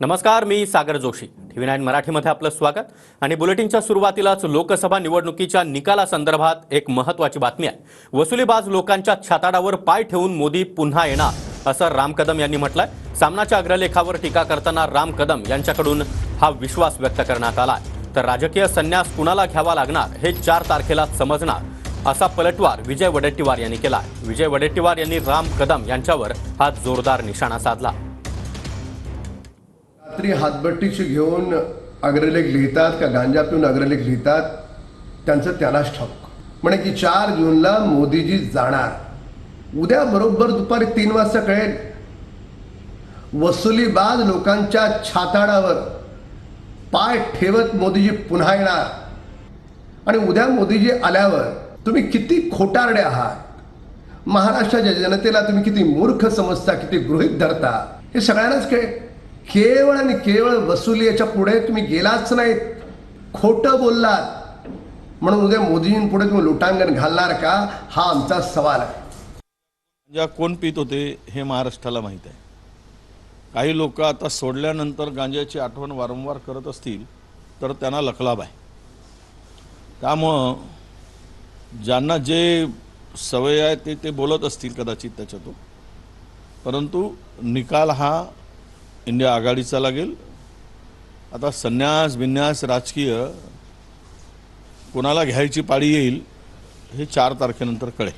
नमस्कार, मी सागर जोशी. TV9 मराठीमध्ये आपलं स्वागत. आणि बुलेटिनच्या सुरुवातीलाच लोकसभा निवडणुकीच्या निकालासंदर्भात एक महत्त्वाची बातमी आहे. वसुलीबाज लोकांच्या छाताडावर पाय ठेवून मोदी पुन्हा येणार असं राम कदम यांनी म्हटलंय. सामनाच्या अग्रलेखावर टीका करताना राम कदम यांच्याकडून हा विश्वास व्यक्त करण्यात आला. तर राजकीय संन्यास कुणाला घ्यावा लागणार हे 4 तारखेला समजणार असा पलटवार विजय वडेट्टीवार यांनी केला. विजय वडेट्टीवार यांनी राम कदम यांच्यावर हा जोरदार निशाणा साधला. रात्री हातभट्टीची घेऊन अग्रलेख लिहितात का गांजा पिऊन अग्रलेख लिहितात त्यांचं त्यालाच ठाऊक. म्हणे की 4 जूनला मोदीजी जाणार. उद्या बरोबर दुपारी 3 वाजता कळेल. वसुलीबाज लोकांच्या छाताडावर पाय ठेवत मोदीजी पुन्हा येणार. आणि उद्या मोदीजी आल्यावर तुम्ही किती खोटारडे आहात, महाराष्ट्राच्या जनतेला तुम्ही किती मूर्ख समजता, किती गृहीत धरता, हे सगळ्यांनाच कळेल. केवळ आणि केवळ वसुली याच्या पुढे तुम्ही गेलाच नाहीत, खोटं बोललात म्हणून उद्या मोदीजींपुढे तुम्ही लोटांगण घालणार का, हा आमचा सवाल आहे. गांजा कोण पित होते हे महाराष्ट्राला माहीत आहे. काही लोक आता सोडल्यानंतर गांजाची आठवण वारंवार करत असतील तर त्यांना लखलाभ आहे. त्यामुळं ज्यांना जे सवय आहे ते बोलत असतील कदाचित त्याच्यातून, परंतु निकाल हा इंडिया आघाडीचा लागेल. आता संन्यास बिन्यास राजकीय कोणाला घ्यायची पाळी येईल हे 4 तारखेनंतर कळेल.